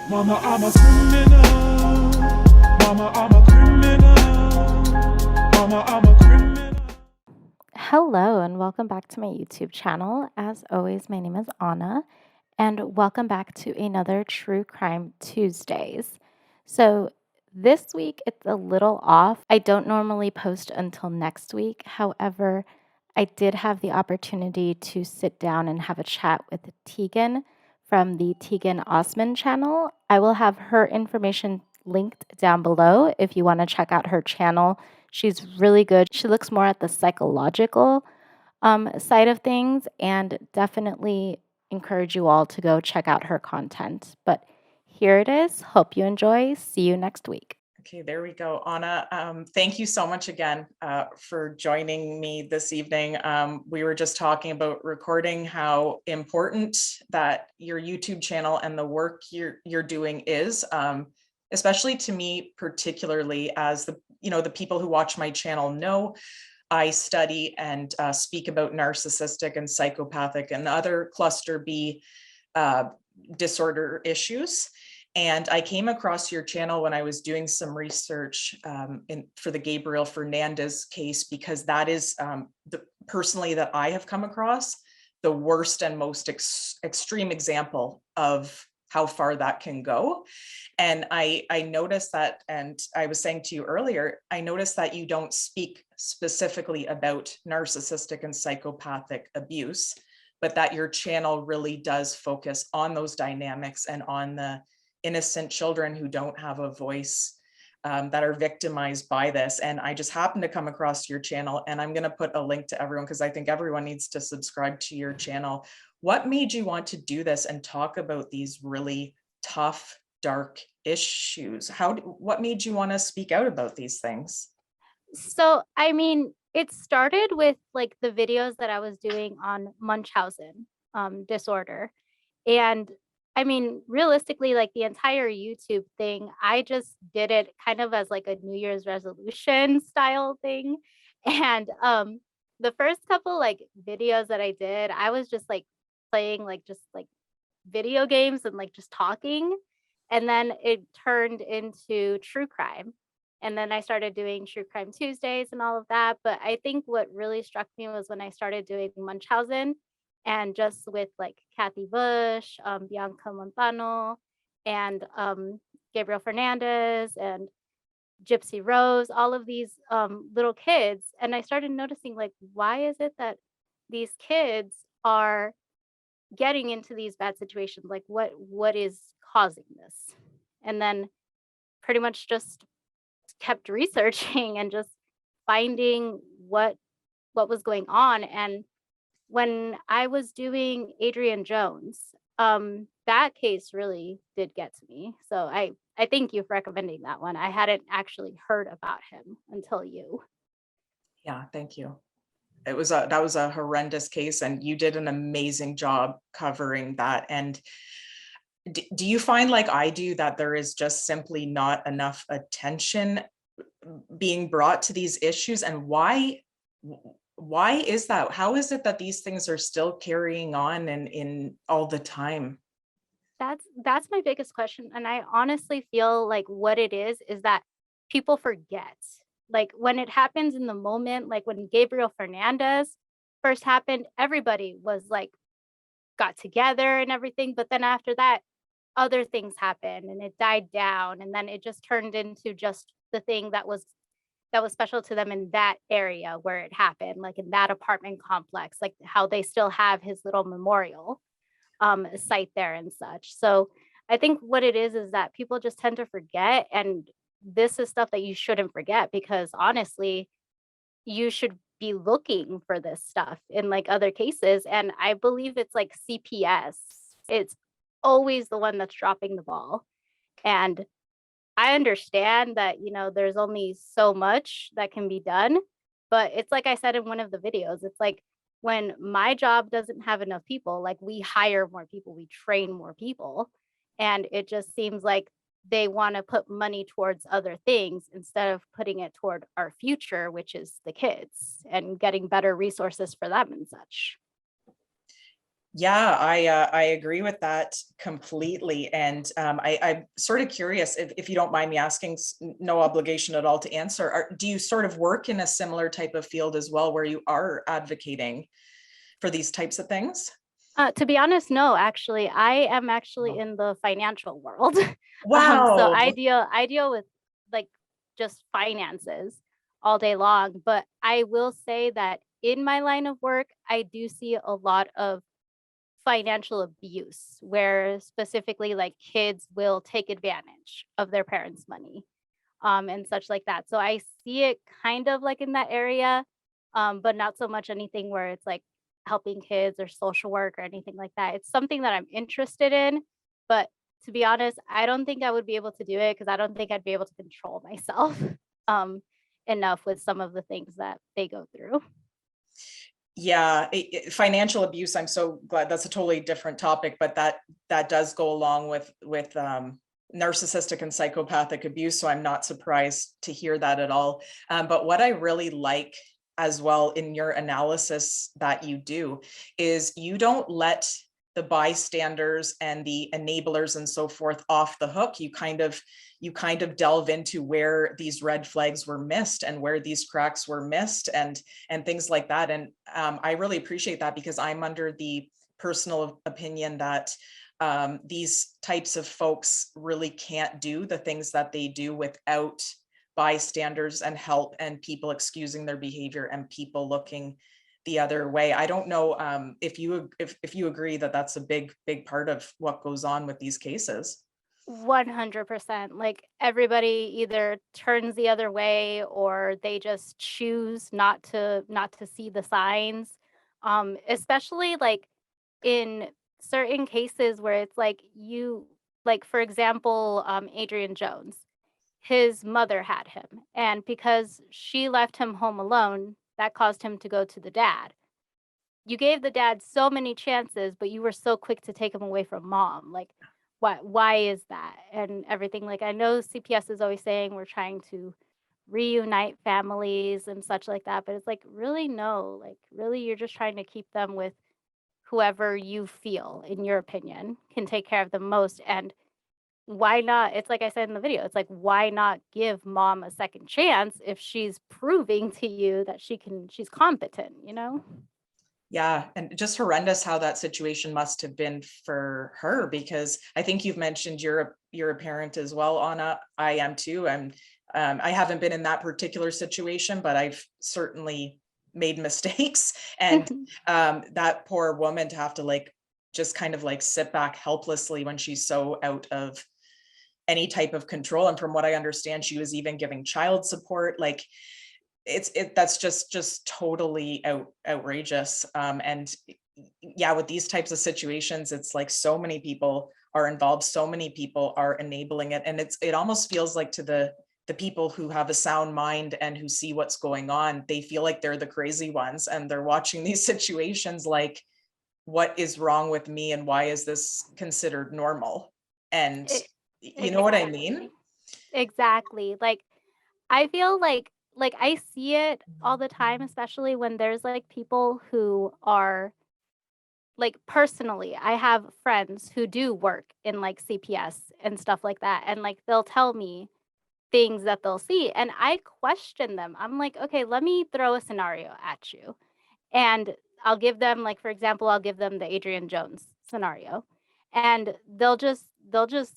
Mama, I'm a criminal. Mama, I'm a criminal. Mama, I'm a criminal. Hello, and welcome back to my YouTube channel. As always, my name is Anna, and welcome back to another True Crime Tuesdays. So, this week it's a little off. I don't normally post until next week. However, I did have the opportunity to sit down and have a chat with Tegan from the Tegan Osmond channel. I will have her information linked down below if you want to check out her channel. She's really good. She looks more at the psychological side of things, and definitely encourage you all to go check out her content. But here it is. Hope you enjoy. See you next week. Okay, there we go. Anna, thank you so much again for joining me this evening. We were just talking about recording, how important that your YouTube channel and the work you're doing is, especially to me, particularly as the people who watch my channel know I study and speak about narcissistic and psychopathic and other cluster B disorder issues. And I came across your channel when I was doing some research for the Gabriel Fernandez case, because that is personally that I have come across the worst and most extreme example of how far that can go. And I noticed that, and I was saying to you earlier, I noticed that you don't speak specifically about narcissistic and psychopathic abuse, but that your channel really does focus on those dynamics and on the innocent children who don't have a voice, that are victimized by this. And I just happened to come across your channel, and I'm going to put a link to everyone because I think everyone needs to subscribe to your channel. What made you want to do this and talk about these really tough, dark issues? What made you want to speak out about these things? So, I mean, it started with like the videos that I was doing on Munchausen disorder. And I mean, realistically, like the entire YouTube thing, I just did it kind of as like a New Year's resolution style thing. And the first couple like videos that I did, I was just like playing like just like video games and like just talking. And then it turned into true crime. And then I started doing True Crime Tuesdays and all of that. But I think what really struck me was when I started doing Munchausen, and just with like Kathy Bush, Bianca Montano, and Gabriel Fernandez, and Gypsy Rose, all of these little kids. And I started noticing, like, why is it that these kids are getting into these bad situations? Like, what is causing this? And then pretty much just kept researching and just finding what was going on. And when I was doing Adrian Jones, that case really did get to me. So I thank you for recommending that one. I hadn't actually heard about him until you. Yeah, thank you. That was a horrendous case, and you did an amazing job covering that. And do you find, like I do, that there is just simply not enough attention being brought to these issues? And why is that? How is it that these things are still carrying on and in all the time? That's my biggest question. And I honestly feel like what it is that people forget. Like when it happens in the moment, like when Gabriel Fernandez first happened, everybody was like got together and everything. But then after that, other things happened and it died down. And then it just turned into just the thing that was special to them in that area where it happened, like in that apartment complex, like how they still have his little memorial site there and such. So I think what it is that people just tend to forget, and this is stuff that you shouldn't forget, because honestly, you should be looking for this stuff in like other cases. And I believe it's like CPS. It's always the one that's dropping the ball. And I understand that, there's only so much that can be done, but it's like I said in one of the videos, it's like when my job doesn't have enough people, like we hire more people, we train more people, and it just seems like they want to put money towards other things instead of putting it toward our future, which is the kids, and getting better resources for them and such. Yeah, I agree with that completely. And I'm sort of curious, if you don't mind me asking, no obligation at all to answer, do you sort of work in a similar type of field as well, where you are advocating for these types of things? To be honest, no, actually, I am actually in the financial world. So Wow. I deal with like just finances all day long, but I will say that in my line of work, I do see a lot of financial abuse where specifically like kids will take advantage of their parents' money and such like that. So I see it kind of like in that area, but not so much anything where it's like helping kids or social work or anything like that. It's something that I'm interested in, but to be honest, I don't think I would be able to do it because I don't think I'd be able to control myself um, enough with some of the things that they go through. Yeah, financial abuse, I'm so glad that's a totally different topic, but that does go along with narcissistic and psychopathic abuse. So I'm not surprised to hear that at all. But what I really like as well in your analysis that you do is you don't let the bystanders and the enablers and so forth off the hook. You kind of delve into where these red flags were missed and where these cracks were missed and things like that. And I really appreciate that, because I'm under the personal opinion that these types of folks really can't do the things that they do without bystanders and help and people excusing their behavior and people looking the other way. I don't know if you agree that that's a big part of what goes on with these cases. 100%. Like everybody either turns the other way or they just choose not to see the signs. Especially like in certain cases where it's like like for example, Adrian Jones, his mother had him, and because she left him home alone, that caused him to go to the dad. You gave the dad so many chances, but you were so quick to take him away from mom. Like, why is that? And everything. Like, I know CPS is always saying we're trying to reunite families and such like that, but it's like, really, no. Like, really, you're just trying to keep them with whoever you feel, in your opinion, can take care of them most. And why not? It's like I said in the video, it's like, why not give mom a second chance if she's proving to you that she's competent, you know? Yeah, and just horrendous how that situation must have been for her, because I think you've mentioned you're a parent as well, Anna. I am too. And I haven't been in that particular situation, but I've certainly made mistakes. And that poor woman to have to like just kind of like sit back helplessly when she's so out of any type of control. And from what I understand, she was even giving child support. Like that's just totally outrageous. And yeah, with these types of situations, it's like so many people are involved, so many people are enabling it, and it almost feels like to the people who have a sound mind and who see what's going on, they feel like they're the crazy ones, and they're watching these situations like, what is wrong with me and why is this considered normal? And E you know what I mean? exactly. Exactly. Like, I feel like I see it all the time, especially when there's, like, people who are like, personally, I have friends who do work in, like, CPS and stuff like that, and, like, they'll tell me things that they'll see, and I question them. I'm like, "Okay, let me throw a scenario at you." And I'll give them, like, for example, I'll give them the Adrian Jones scenario, and they'll just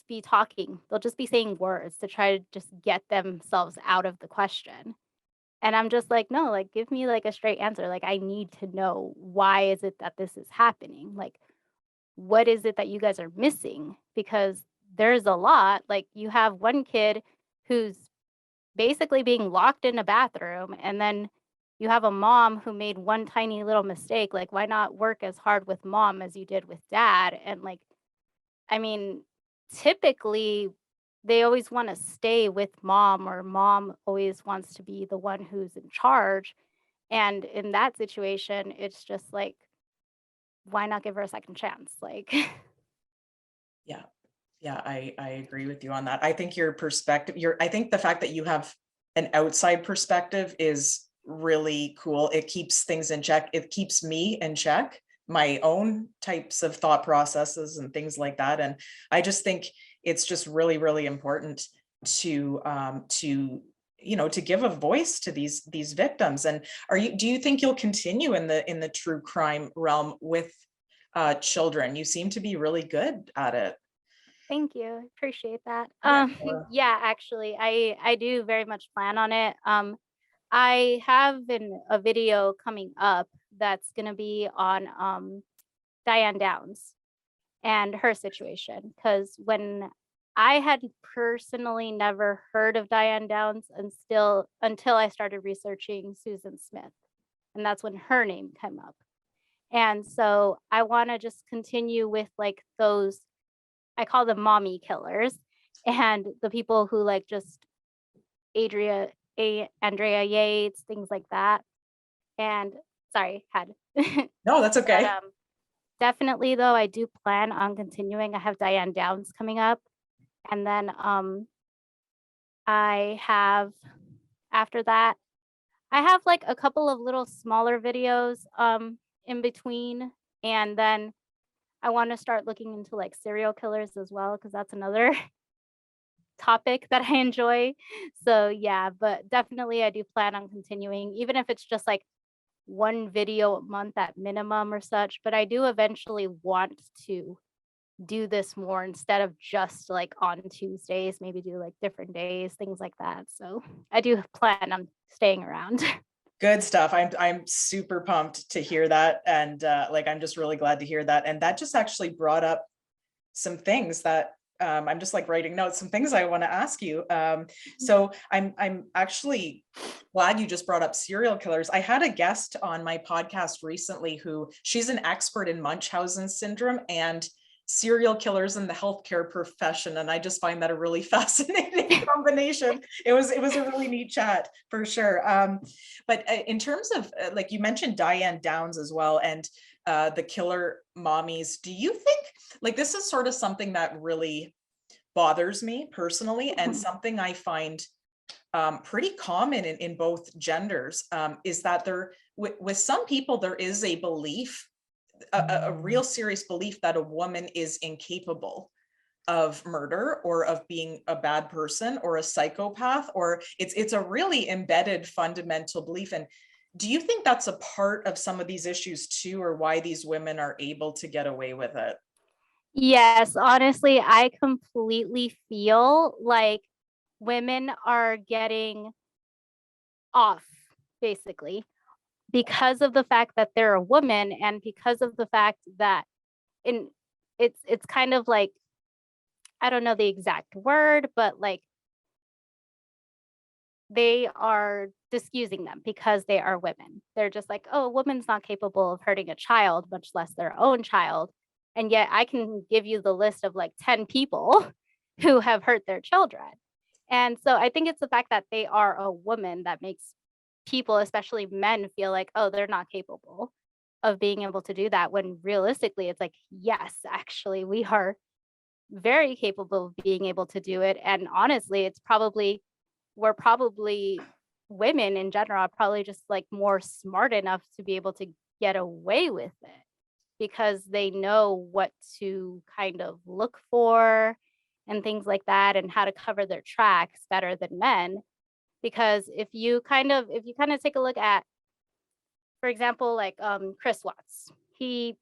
be talking. They'll just be saying words to try to just get themselves out of the question. And I'm just like, "No, like, give me, like, a straight answer. Like, I need to know, why is it that this is happening? Like, what is it that you guys are missing?" Because there's a lot. Like, you have one kid who's basically being locked in a bathroom, and then you have a mom who made one tiny little mistake. Like, why not work as hard with mom as you did with dad? And like, I mean, typically they always want to stay with mom, or mom always wants to be the one who's in charge. And in that situation, it's just like, why not give her a second chance? Like, Yeah. Yeah, I agree with you on that. I think your perspective, I think the fact that you have an outside perspective is really cool. It keeps things in check. It keeps me in check, my own types of thought processes and things like that. And I just think it's just really, really important to to give a voice to these victims. And do you think you'll continue in the true crime realm with children? You seem to be really good at it. Thank you. Appreciate that. Yeah. Yeah, actually, I do very much plan on it. I have a video coming up that's going to be on Diane Downs and her situation, because when I had personally never heard of Diane Downs until I started researching Susan Smith, and that's when her name came up. And so I want to just continue with like those, I call them mommy killers, and the people who like just Andrea Yates, things like that. And sorry, had No, that's okay. but, definitely though, I do plan on continuing. I have Diane Downs coming up, and then I have, after that, I have like a couple of little smaller videos in between, and then I want to start looking into like serial killers as well, because that's another topic that I enjoy. So yeah, but definitely I do plan on continuing, even if it's just like one video a month at minimum or such. But I do eventually want to do this more instead of just like on Tuesdays, maybe do like different days, things like that. So I do plan on staying around. Good stuff. I'm super pumped to hear that. And like, I'm just really glad to hear that. And that just actually brought up some things that I'm just like writing notes, some things I want to ask you. So I'm actually glad you just brought up serial killers. I had a guest on my podcast recently who she's an expert in Munchausen syndrome and serial killers in the healthcare profession. And I just find that a really fascinating combination. It was a really neat chat for sure. But in terms of like you mentioned Diane Downs as well, and the killer mommies, do you think like this is sort of something that really bothers me personally, and something I find pretty common in both genders, is that with some people there is a belief, a real serious belief that a woman is incapable of murder or of being a bad person or a psychopath, or it's a really embedded fundamental belief. And do you think that's a part of some of these issues too, or why these women are able to get away with it? Yes, honestly, I completely feel like women are getting off, basically, because of the fact that they're a woman, and because of the fact that it's kind of like, I don't know the exact word, but like they are excusing them because they are women. They're just like, oh, a woman's not capable of hurting a child, much less their own child. And yet I can give you the list of like 10 people who have hurt their children. And so I think it's the fact that they are a woman that makes people, especially men, feel like, oh, they're not capable of being able to do that. When realistically, it's like, yes, actually, we are very capable of being able to do it. And honestly, we're probably women in general are probably just like more smart enough to be able to get away with it because they know what to kind of look for and things like that, and how to cover their tracks better than men. Because if you kind of take a look at, for example, like Chris Watts, he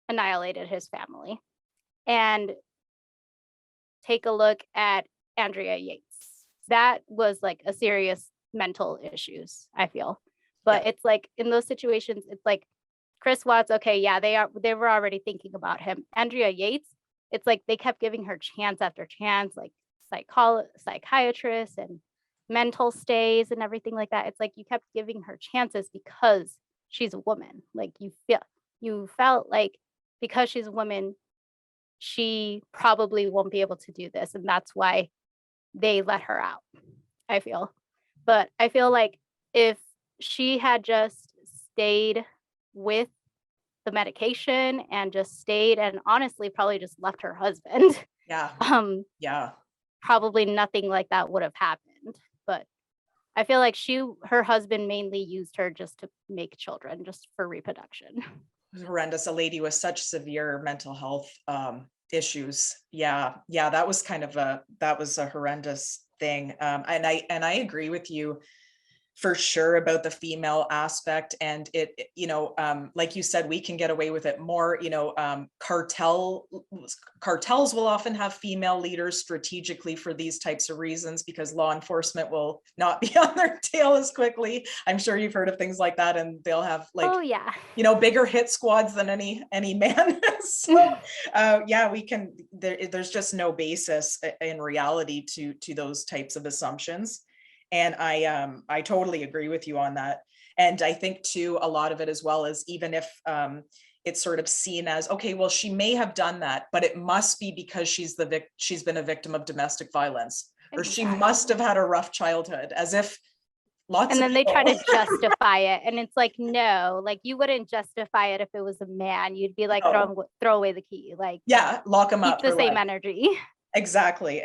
annihilated his family. And take a look at Andrea Yates. That was like a serious mental issues, I feel. But it's like in those situations, it's like Chris Watts, okay, yeah, they were already thinking about him. Andrea Yates, it's like they kept giving her chance after chance, like psychiatrists and mental stays and everything like that. It's like you kept giving her chances because she's a woman. Like you felt like because she's a woman, she probably won't be able to do this. And that's why they let her out, I feel. But I feel like if she had just stayed with the medication and just stayed and honestly probably just left her husband, Yeah. Yeah. probably nothing like that would have happened. But I feel like her husband mainly used her just to make children, just for reproduction. horrendous. A lady with such severe mental health issues. Yeah, that was a horrendous thing. And I agree with you for sure about the female aspect. And like you said, we can get away with it more. Cartels will often have female leaders strategically for these types of reasons, because law enforcement will not be on their tail as quickly. I'm sure you've heard of things like that, and they'll have Oh yeah. bigger hit squads than any man. So we can, there's just no basis in reality to those types of assumptions. And I totally agree with you on that. And I think too, a lot of it as well is, even if it's sort of seen as, okay, well, she may have done that, but it must be because she's been a victim of domestic violence, or she must have had a rough childhood, as if and then they try to justify it. And it's like, no, like you wouldn't justify it if it was a man. You'd be like, throw away the key. Like, yeah, lock him up. Keep the same energy. Exactly.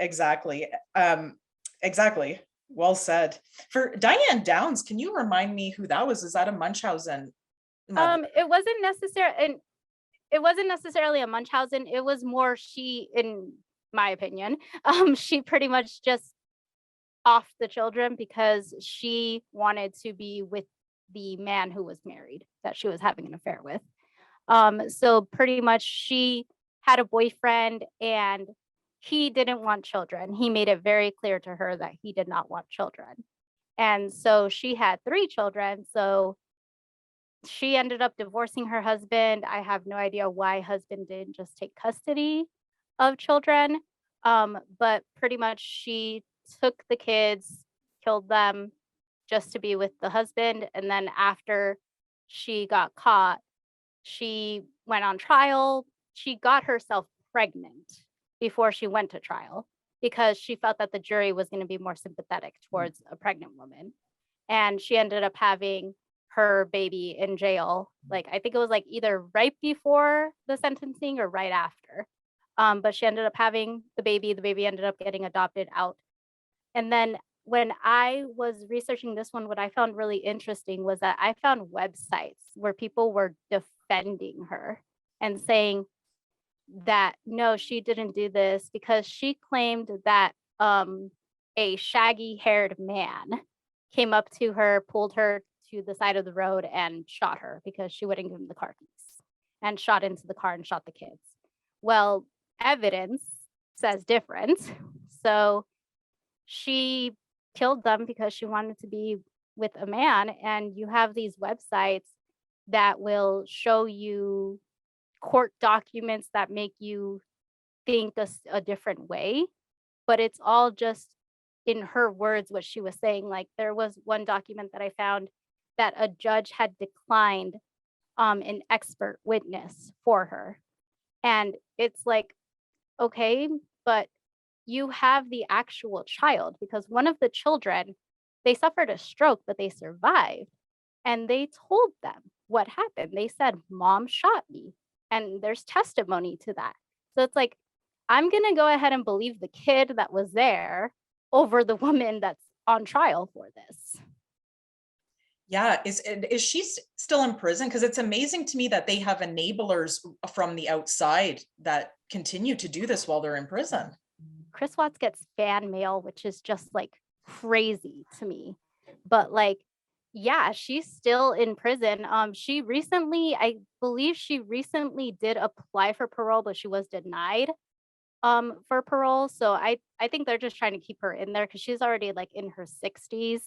Well said. For Diane Downs, can you remind me who that was? Is that a Munchausen mother? It wasn't necessarily a Munchausen. It was more, she, in my opinion, she pretty much just off the children because she wanted to be with the man who was married, that she was having an affair with. So pretty much she had a boyfriend and he didn't want children. He made it very clear to her that he did not want children. And so she had 3 children. So she ended up divorcing her husband. I have no idea why husband didn't just take custody of children. But pretty much she took the kids, killed them just to be with the husband. And then after she got caught, she went on trial. She got herself pregnant before she went to trial because she felt that the jury was going to be more sympathetic towards a pregnant woman. And she ended up having her baby in jail. Like, I think it was like either right before the sentencing or right after. But she ended up having the baby ended up getting adopted out. And then when I was researching this one, what I found really interesting was that I found websites where people were defending her and saying that no, she didn't do this because she claimed that a shaggy haired man came up to her, pulled her to the side of the road and shot her because she wouldn't give him the car keys, and shot into the car and shot the kids. Well, evidence says different. So she killed them because she wanted to be with a man. And you have these websites that will show you court documents that make you think a different way, but it's all just in her words what she was saying. Like, there was one document that I found that a judge had declined an expert witness for her, and it's like, okay, but you have the actual child, because one of the children, they suffered a stroke but they survived, and they told them what happened. They said, mom shot me, and there's testimony to that. So it's like, I'm going to go ahead and believe the kid that was there over the woman that's on trial for this. Yeah. Is she still in prison? Because it's amazing to me that they have enablers from the outside that continue to do this while they're in prison. Chris Watts gets fan mail, which is just like crazy to me. But like, yeah, she's still in prison. I believe she recently did apply for parole, but she was denied for parole. So I think they're just trying to keep her in there because she's already like in her 60s.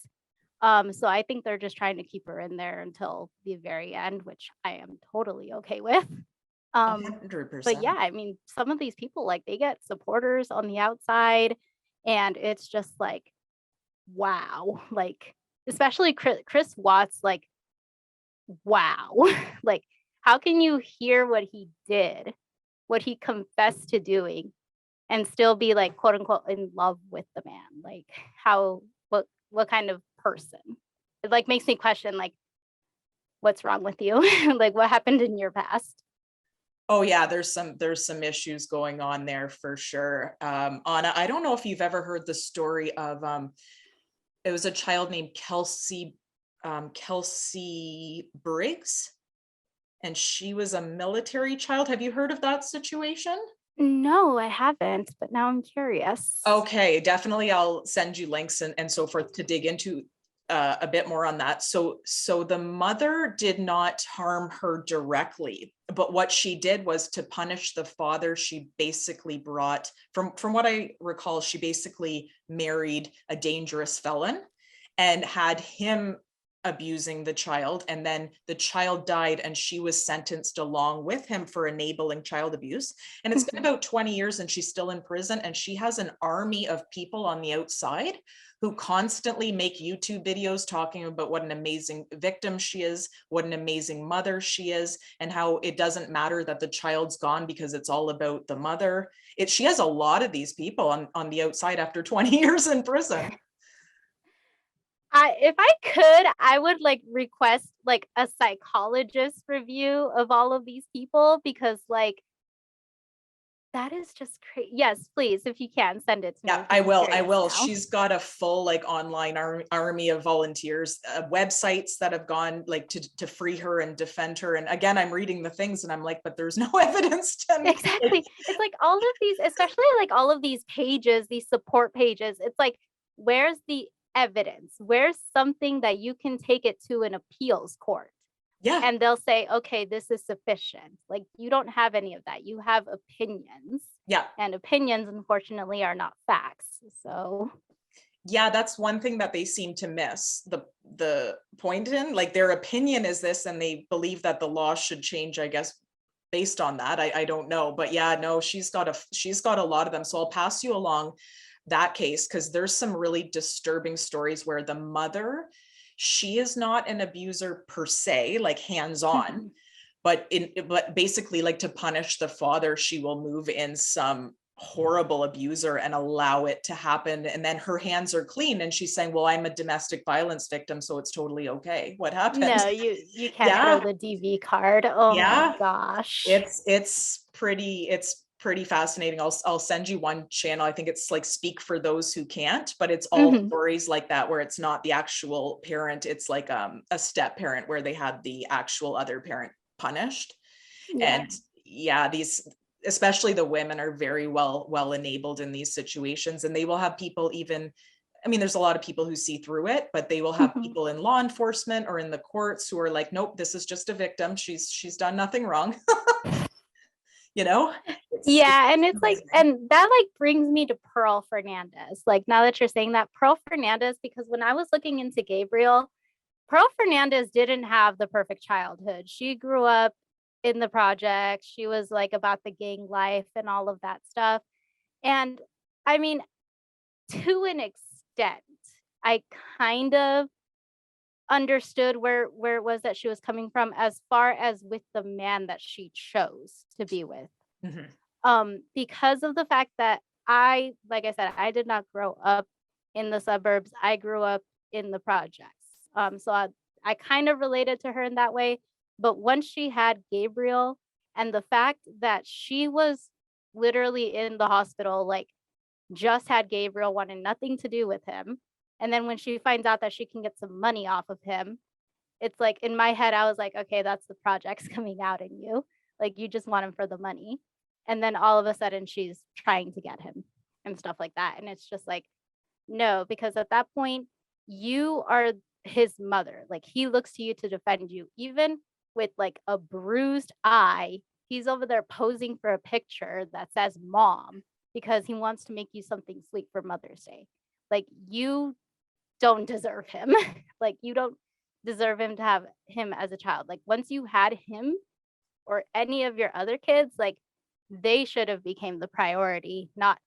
So I think they're just trying to keep her in there until the very end, which I am totally okay with. 100%. But yeah, I mean, some of these people, like, they get supporters on the outside, and it's just like, wow. Like, especially Chris Watts, like, wow. Like, how can you hear what he did, what he confessed to doing, and still be like, quote unquote, in love with the man? Like, what kind of person? It like makes me question, like, what's wrong with you? Like, what happened in your past? Oh yeah, there's some issues going on there for sure. Anna, I don't know if you've ever heard the story of it was a child named Kelsey Briggs. and she was a military child. Have you heard of that situation? No, I haven't, but now I'm curious. Okay, definitely. I'll send you links and so forth to dig into a bit more on that. So the mother did not harm her directly, but what she did was to punish the father. She basically brought, from what I recall, she basically married a dangerous felon and had him abusing the child, and then the child died and she was sentenced along with him for enabling child abuse. And it's been about 20 years and she's still in prison, and she has an army of people on the outside who constantly make YouTube videos talking about what an amazing victim she is, what an amazing mother she is, and how it doesn't matter that the child's gone because it's all about the mother. She has a lot of these people on the outside after 20 years in prison. If I could, I would like request like a psychologist review of all of these people, because like that is just crazy. Yes, please, if you can send it to me. Yeah, I will. She's got a full like online army of volunteers, websites that have gone like to free her and defend her. And again, I'm reading the things and I'm like, but there's no evidence to me. Exactly. It's like all of these, especially like all of these pages, these support pages. It's like, where's the evidence? Where's something that you can take it to an appeals court? Yeah. And they'll say, okay, this is sufficient. Like, you don't have any of that. You have opinions. Yeah. And opinions, unfortunately, are not facts. So yeah, that's one thing that they seem to miss the point in. Like, their opinion is this, and they believe that the law should change, I guess, based on that. I don't know. But yeah, no, she's got a lot of them. So I'll pass you along that case, because there's some really disturbing stories where the mother, she is not an abuser per se, like hands-on, but basically, like, to punish the father, she will move in some horrible abuser and allow it to happen, and then her hands are clean and she's saying, well, I'm a domestic violence victim, so it's totally okay. What happened? no, you can't throw the DV card. Oh my gosh. It's pretty fascinating. I'll send you one channel. I think it's like Speak for Those Who Can't, but it's all stories like that, where it's not the actual parent. It's like a step parent where they had the actual other parent punished. And yeah, these, especially the women, are very well enabled in these situations, and they will have people, even, I mean, there's a lot of people who see through it, but they will have people in law enforcement or in the courts who are like, nope, this is just a victim. She's done nothing wrong. You know? And it's like, and that like brings me to Pearl Fernandez. Like, now that you're saying that, Pearl Fernandez, because when I was looking into Gabriel, Pearl Fernandez didn't have the perfect childhood. She grew up in the projects. She was like about the gang life and all of that stuff. And I mean, to an extent, I kind of understood where it was that she was coming from, as far as with the man that she chose to be with. Because of the fact that like I said, I did not grow up in the suburbs. I grew up in the projects. So I kind of related to her in that way. But once she had Gabriel, and the fact that she was literally in the hospital, like, just had Gabriel, wanted nothing to do with him. And then when she finds out that she can get some money off of him, it's like, in my head, I was like, okay, that's the projects coming out in you. Like, you just want him for the money. And then all of a sudden she's trying to get him and stuff like that. And it's just like, no, because at that point, you are his mother. Like, he looks to you to defend you. Even with like a bruised eye, he's over there posing for a picture that says mom, because he wants to make you something sweet for Mother's Day. Like, you don't deserve him. Like, you don't deserve him to have him as a child. Like, once you had him or any of your other kids, like, they should have became the priority, not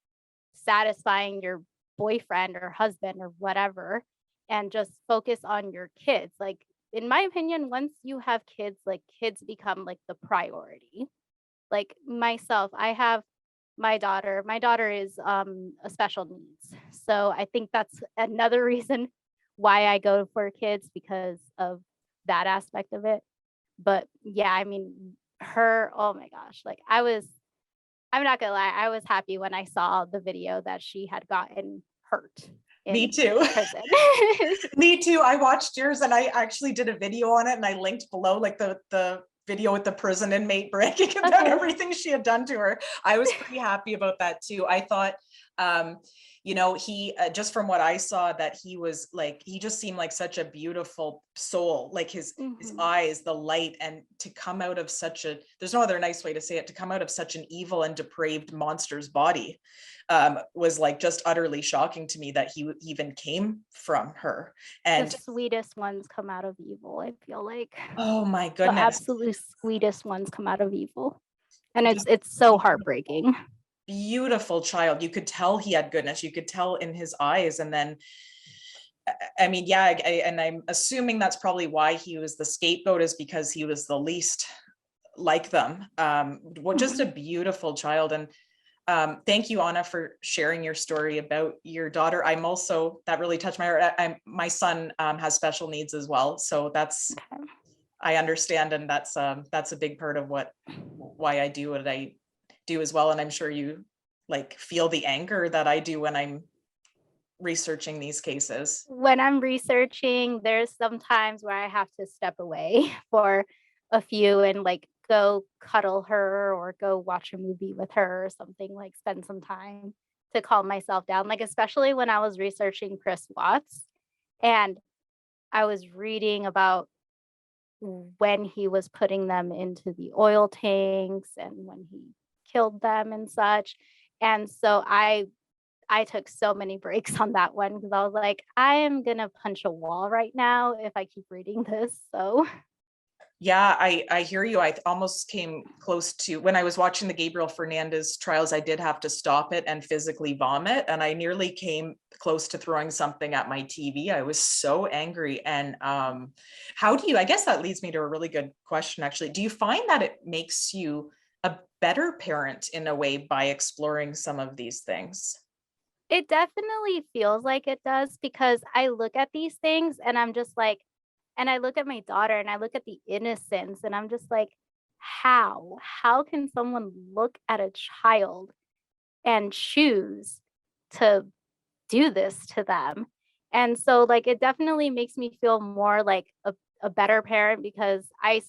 satisfying your boyfriend or husband or whatever, and just focus on your kids. Like, in my opinion, once you have kids, like, kids become like the priority. Like, myself, I have my daughter. My daughter is a special needs. So I think that's another reason why I go for kids, because of that aspect of it. But yeah, I mean, her, oh my gosh, like, I'm not gonna lie, I was happy when I saw the video that she had gotten hurt. Me too. Me too. I watched yours, and I actually did a video on it, and I linked below, like the video with the prison inmate bragging about Okay. everything she had done to her. I was pretty happy about that too. I thought, you know, he just from what I saw, that he was like, he just seemed like such a beautiful soul, like his eyes, the light, and to come out of such a, there's no other nice way to say it, to come out of such an evil and depraved monster's body was like just utterly shocking to me, that he even came from her. And the sweetest ones come out of evil, I feel like. oh my The goodness, absolute sweetest ones come out of evil. And it's so heartbreaking. beautiful child. You could tell he had goodness. You could tell in his eyes. And then, I mean, yeah, and I'm assuming that's probably why he was the scapegoat, is because he was the least like them. Well, just a beautiful child. And thank you, Anna, for sharing your story about your daughter. I'm also, that really touched my heart. My son has special needs as well. So that's, Okay. I understand. And that's a big part of why I do what I do as well. And I'm sure you like feel the anger that I do when I'm researching these cases. When I'm researching, there's some times where I have to step away for a few and like go cuddle her or go watch a movie with her or something, like spend some time to calm myself down. Like, especially when I was researching Chris Watts and I was reading about when he was putting them into the oil tanks and when he killed them and such. And so I took so many breaks on that one because I was like, I am gonna punch a wall right now if I keep reading this. So Yeah, I hear you. I almost came close to, when I was watching the Gabriel Fernandez trials, I did have to stop it and physically vomit. And I nearly came close to throwing something at my TV. I was so angry. And how do you, I guess that leads me to a really good question, actually. Do you find that it makes you a better parent in a way by exploring some of these things? it definitely feels like it does because I look at these things and I'm just like, and I look at my daughter and I look at the innocence and I'm just like, how can someone look at a child and choose to do this to them? And so like it definitely makes me feel more like a better parent because I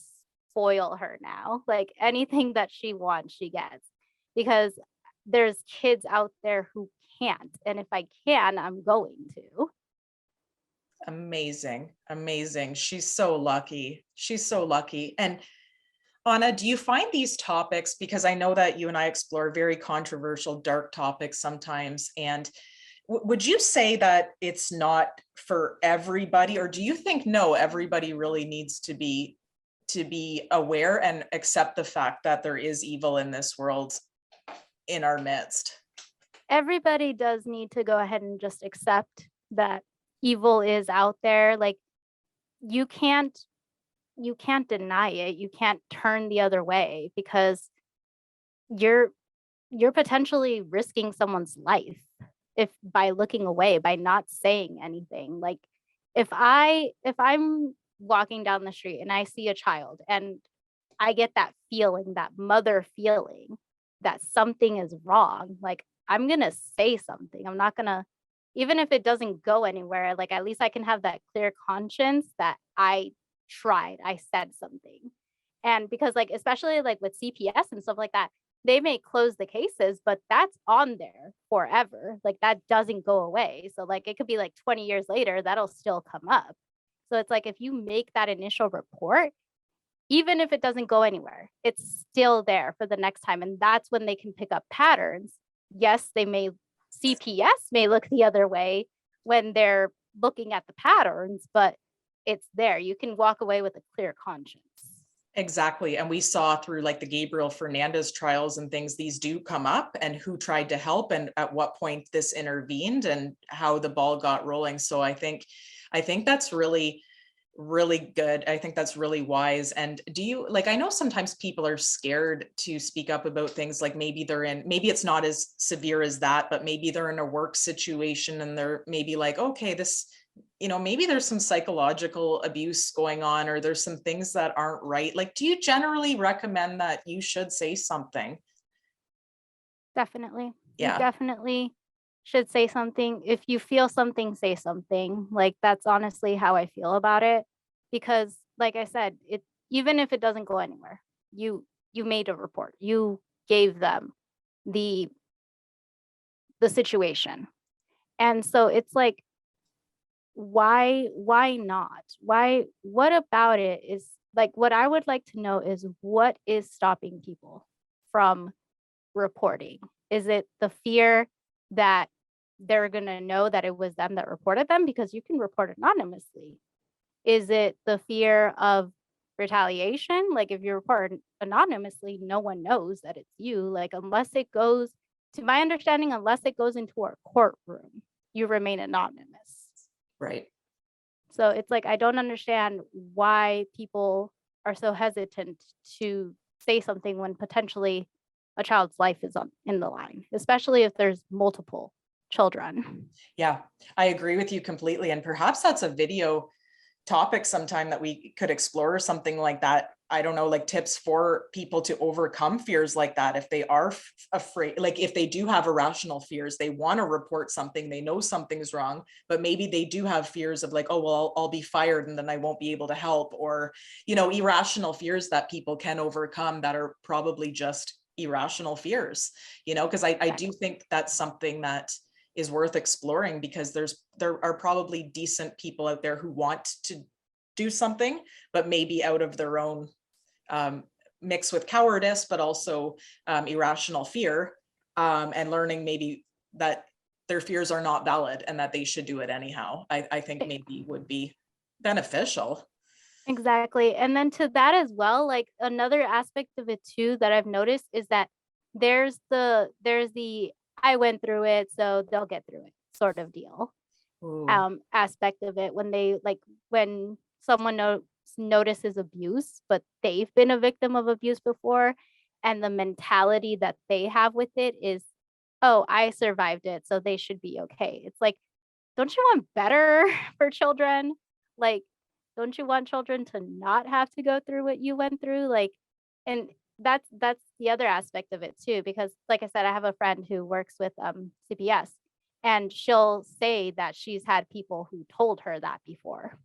spoil her now. Like anything that she wants, she gets. Because there's kids out there who can't. And if I can, I'm going to. Amazing, amazing. She's so lucky. She's so lucky. And Anna, do you find these topics, because I know that you and I explore very controversial, dark topics sometimes, and would you say that it's not for everybody, or do you think, no, everybody really needs to be aware and accept the fact that there is evil in this world in our midst? Everybody does need to go ahead and just accept that evil is out there. Like you can't deny it. You can't turn the other way because you're potentially risking someone's life if by looking away, by not saying anything. Like if I'm walking down the street and I see a child and I get that feeling, that mother feeling that something is wrong, like I'm going to say something. I'm not going to, even if it doesn't go anywhere, like at least I can have that clear conscience that I tried, I said something. And because like, especially like with CPS and stuff like that, they may close the cases, but that's on there forever. Like that doesn't go away. So like it could be like 20 years later, that'll still come up. So it's like if you make that initial report, even if it doesn't go anywhere, it's still there for the next time. And that's when they can pick up patterns. Yes, CPS may look the other way when they're looking at the patterns, but it's there. You can walk away with a clear conscience. Exactly. And we saw through like the Gabriel Fernandez trials and things, these do come up, and who tried to help and at what point this intervened and how the ball got rolling. So I think that's really, really good. I think that's really wise. And do you, like, I know sometimes people are scared to speak up about things, like maybe it's not as severe as that, but maybe they're in a work situation and they're maybe like, okay, this, maybe there's some psychological abuse going on, or there's some things that aren't right. Like, do you generally recommend that you should say something? Definitely. Yeah. You definitely should say something. If you feel something, say something. Like that's honestly how I feel about it. Because like I said, even if it doesn't go anywhere, you made a report. You gave them the situation. And so it's like, why not? What about it is like, what I would like to know is, what is stopping people from reporting? Is it the fear that they're going to know that it was them that reported them? Because you can report anonymously. Is it the fear of retaliation? Like, if you report anonymously, no one knows that it's you. Like, unless it goes, to my understanding, unless it goes into our courtroom, you remain anonymous. Right. So it's like, I don't understand why people are so hesitant to say something when potentially a child's life is in the line, especially if there's multiple children. Yeah, I agree with you completely. And perhaps that's a video topic sometime that we could explore, something like that. I don't know, like tips for people to overcome fears like that. If they are afraid, like if they do have irrational fears, they want to report something, they know something's wrong, but maybe they do have fears of like, oh, well, I'll be fired and then I won't be able to help, or, you know, irrational fears that people can overcome that are probably just irrational fears, you know, because I do think that's something that is worth exploring, because there are probably decent people out there who want to do something, but maybe out of their own mixed with cowardice, but also irrational fear, and learning maybe that their fears are not valid and that they should do it anyhow. I think maybe would be beneficial. Exactly. And then to that as well, like another aspect of it too that I've noticed is that there's the I went through it, so they'll get through it sort of deal. Ooh. Aspect of it, when they like, when someone notices abuse, but they've been a victim of abuse before, and the mentality that they have with it is, oh, I survived it, so they should be okay. It's like, don't you want better for children? Like, don't you want children to not have to go through what you went through? Like, and that's the other aspect of it too, because like I said, I have a friend who works with CPS, and she'll say that she's had people who told her that before.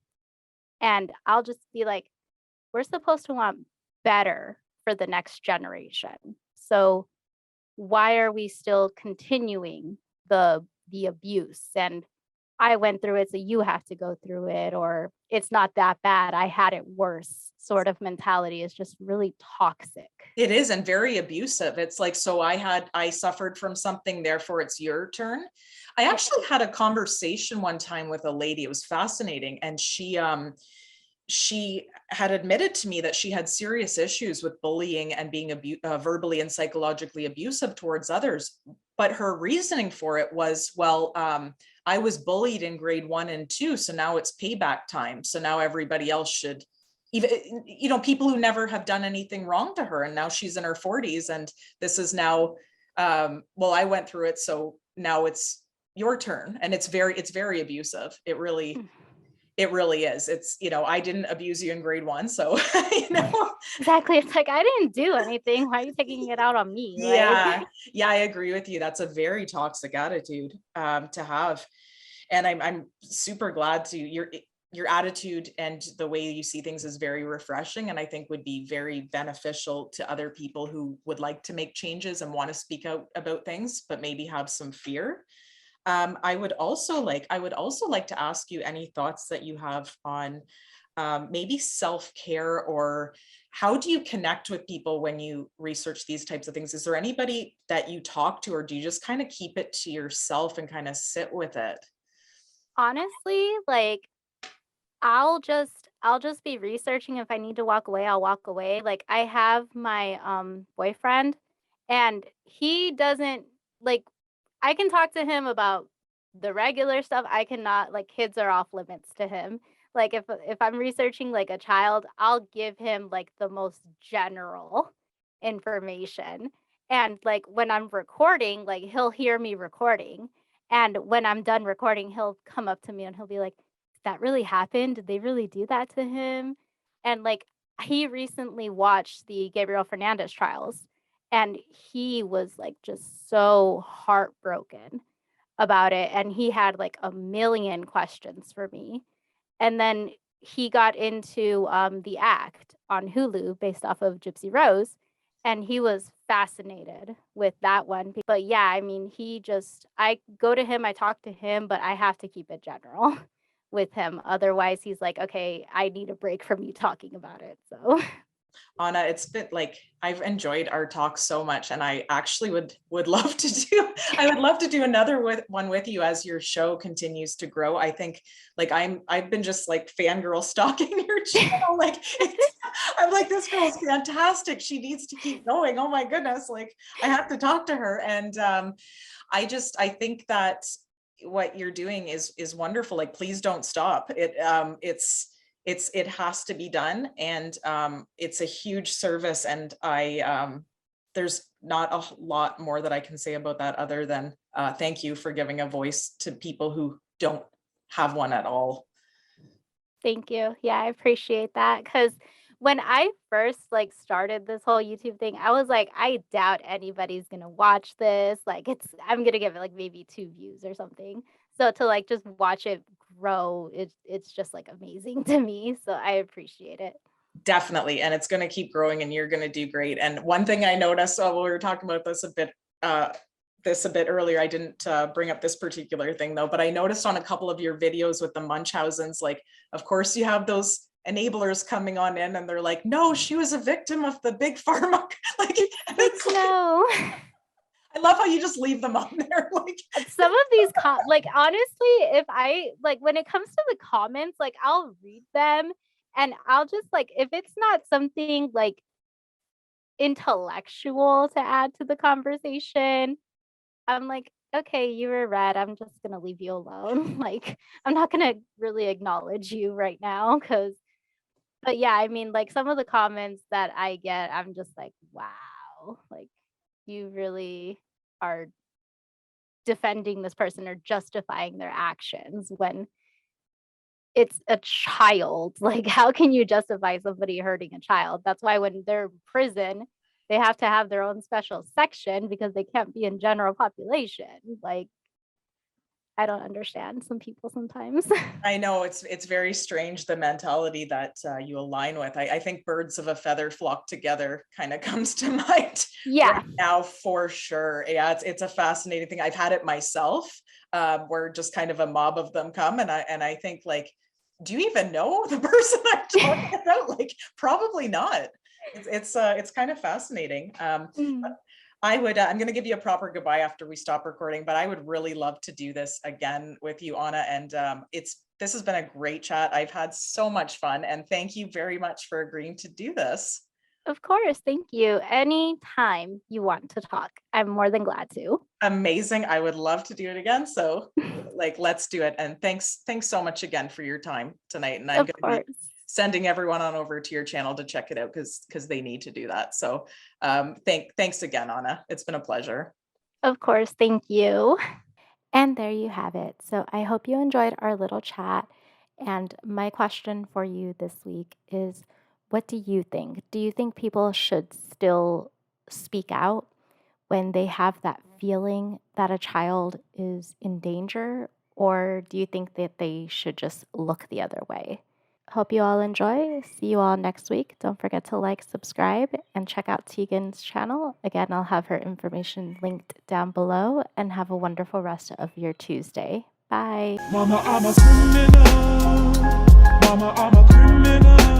And I'll just be like, we're supposed to want better for the next generation. So why are we still continuing the abuse? And I went through it, so you have to go through it, or it's not that bad, I had it worse sort of mentality is just really toxic. It is, and very abusive. It's like, so I suffered from something, therefore it's your turn. I actually had a conversation one time with a lady. It was fascinating. And she had admitted to me that she had serious issues with bullying and being verbally and psychologically abusive towards others. But her reasoning for it was, well, I was bullied in grade 1 and 2, so now it's payback time. So now everybody else should, even, you know, people who never have done anything wrong to her. And now she's in her 40s, and this is now, well, I went through it, so now it's your turn. And it's very abusive. It really is. It's, you know, I didn't abuse you in grade 1, so you know. Exactly. It's like, I didn't do anything. Why are you taking it out on me? Yeah, Like, yeah, I agree with you. That's a very toxic attitude to have. And I'm super glad to your attitude and the way you see things is very refreshing, and I think would be very beneficial to other people who would like to make changes and want to speak out about things, but maybe have some fear. I would also like to ask you any thoughts that you have on maybe self-care, or how do you connect with people when you research these types of things? Is there anybody that you talk to, or do you just kind of keep it to yourself and kind of sit with it? honestly, like, I'll just be researching. If I need to walk away, I'll walk away. Like, I have my boyfriend, and he doesn't, like, I can talk to him about the regular stuff. I cannot, like, kids are off limits to him. Like, if I'm researching like a child, I'll give him like the most general information. And like, when I'm recording, like, he'll hear me recording. And when I'm done recording, he'll come up to me and he'll be like, "Did that really happen? Did they really do that to him?" And like, he recently watched the Gabriel Fernandez trials, and he was like just so heartbroken about it, and he had like a million questions for me. And then he got into The Act on Hulu based off of Gypsy Rose, and he was fascinated with that one. But yeah, I mean, I go to him, I talk to him, but I have to keep it general with him. Otherwise, he's like, okay, I need a break from you talking about it. So Anna, it's been like, I've enjoyed our talk so much, and I actually would love to do, I would love to do another one with you as your show continues to grow. I think like I've been just like fangirl stalking your channel. Like I'm like, this girl's fantastic. She needs to keep going. Oh my goodness. Like I have to talk to her. And I think that what you're doing is wonderful. Like, please don't stop. It has to be done, and it's a huge service. And there's not a lot more that I can say about that other than thank you for giving a voice to people who don't have one at all. thank you. Yeah, I appreciate that. Because when I first like started this whole YouTube thing, I was like, I doubt anybody's gonna watch this. Like I'm gonna give it like maybe 2 views or something. So to like just watch it grow, it's just like amazing to me. So I appreciate it. Definitely. And it's going to keep growing, and you're going to do great. And one thing I noticed, we were talking about this a bit earlier, I didn't bring up this particular thing though, but I noticed on a couple of your videos with the Munchausens, like, of course you have those enablers coming on in, and they're like, no, she was a victim of the big pharma. Like, No. I love how you just leave them on there. Like some of these like honestly, if I like when it comes to the comments, like I'll read them and I'll just like, if it's not something like intellectual to add to the conversation, I'm like, okay, you were read. I'm just gonna leave you alone. Like I'm not gonna really acknowledge you right now but yeah, I mean, like some of the comments that I get, I'm just like, wow, like you really are defending this person or justifying their actions when it's a child. Like, how can you justify somebody hurting a child? That's why when they're in prison, they have to have their own special section because they can't be in general population. Like, I don't understand some people sometimes. I know it's very strange, the mentality that you align with. I think birds of a feather flock together kind of comes to mind Yeah. right now for sure. Yeah, it's a fascinating thing. I've had it myself, where just kind of a mob of them come, and I think like, do you even know the person I'm talking about? Like, probably not. It's kind of fascinating. I'm going to give you a proper goodbye after we stop recording, but I would really love to do this again with you, Anna. And this has been a great chat. I've had so much fun, and thank you very much for agreeing to do this. Of course. Thank you. Anytime you want to talk, I'm more than glad to. Amazing. I would love to do it again. So like, let's do it. And thanks so much again for your time tonight. And I'm going to be sending everyone on over to your channel to check it out because they need to do that. So thanks again, Anna. It's been a pleasure. Of course. Thank you. And there you have it. So I hope you enjoyed our little chat. And my question for you this week is, what do you think? Do you think people should still speak out when they have that feeling that a child is in danger? Or do you think that they should just look the other way? Hope you all enjoy. See you all next week. Don't forget to like, subscribe, and check out Tegan's channel. Again, I'll have her information linked down below, and have a wonderful rest of your Tuesday. Bye. Mama, I'm a criminal. Mama, I'm a criminal.